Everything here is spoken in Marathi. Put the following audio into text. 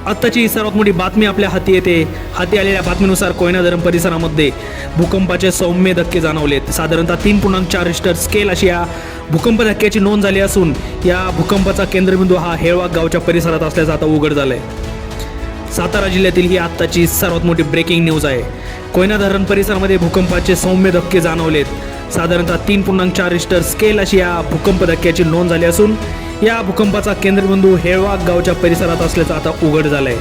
आत्ताची सर्वात मोठी बातमी आपल्या हाती येते. हाती आलेल्या बातमीनुसार कोयना धरण परिसरामध्ये भूकंपाचे सौम्य धक्के जाणवलेत. साधारणतः 3.4 रिश्टर स्केल अशी या भूकंप धक्क्याची नोंद झाली असून या भूकंपाचा केंद्रबिंदू हा हेळवाग गावच्या परिसरात असल्याचं आता उघड झालंय. सातारा जिल्ह्यातील ही आत्ताची सर्वात मोठी ब्रेकिंग न्यूज आहे. कोयना धरण परिसरामध्ये भूकंपाचे सौम्य धक्के जाणवलेत. साधारणतः 3.4 रिश्टर स्केल अशी या भूकंप धक्क्याची नोंद झाली असून या भूकंपाचा केंद्रबिंदू हेळवाग गावच्या परिसरात असल्याचं आता उघड झालंय.